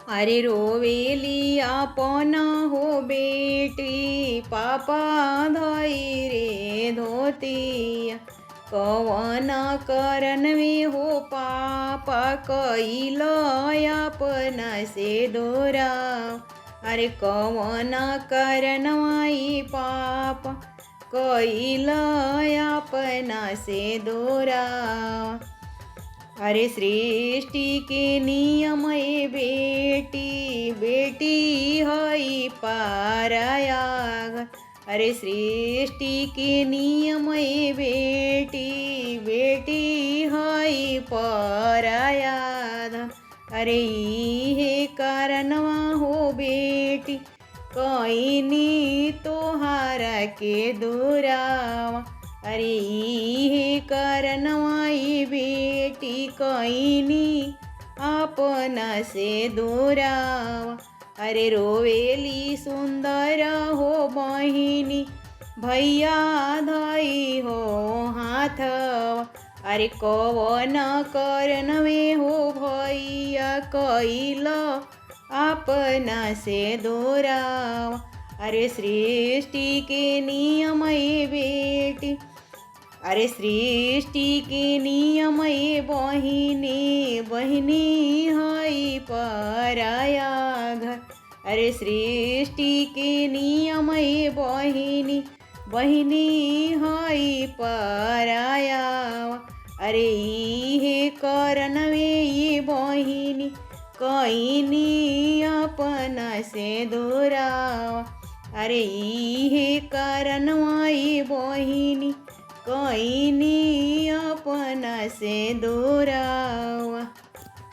अरे रोवेली आपण हो बेटी, पापा धोई रे धोती। कवन करन में हो पापा, कईल अपना से दोराव। अरे कवन करन माई पापा, कईल अपना से दोराव। अरे सृष्टि के नियम ए बेटी, बेटी हई पाराया घर। अरे सृष्टि के नियम ए बेटी, बेटी हई पराया धन। अरे इहे कारणवा हो बेटी, कईनी तोहारा के दुरावा। अरे इहे कारणवा ई बेटी, कईनी अपना से दुरावा। अरे रोवेली सुंदर हो बहिनी, भैया धई हो हाथवा। अरे कवन करन में हो भैया, कईल अपना से दोरावा। अरे सृष्टि के नियम ए बेटी, अरे सृष्टि के नियम ए बहिनी, बहिनी हई पराया घर। अरे सृष्टि के नियम ए बहिनी, बहिनी हई पराया। अरे इहे करन में ये बहिनी, कईनी अपना से दोरावा। अरे इहे कारणवा ई बहिनी, कईनी अपना से दोरावा।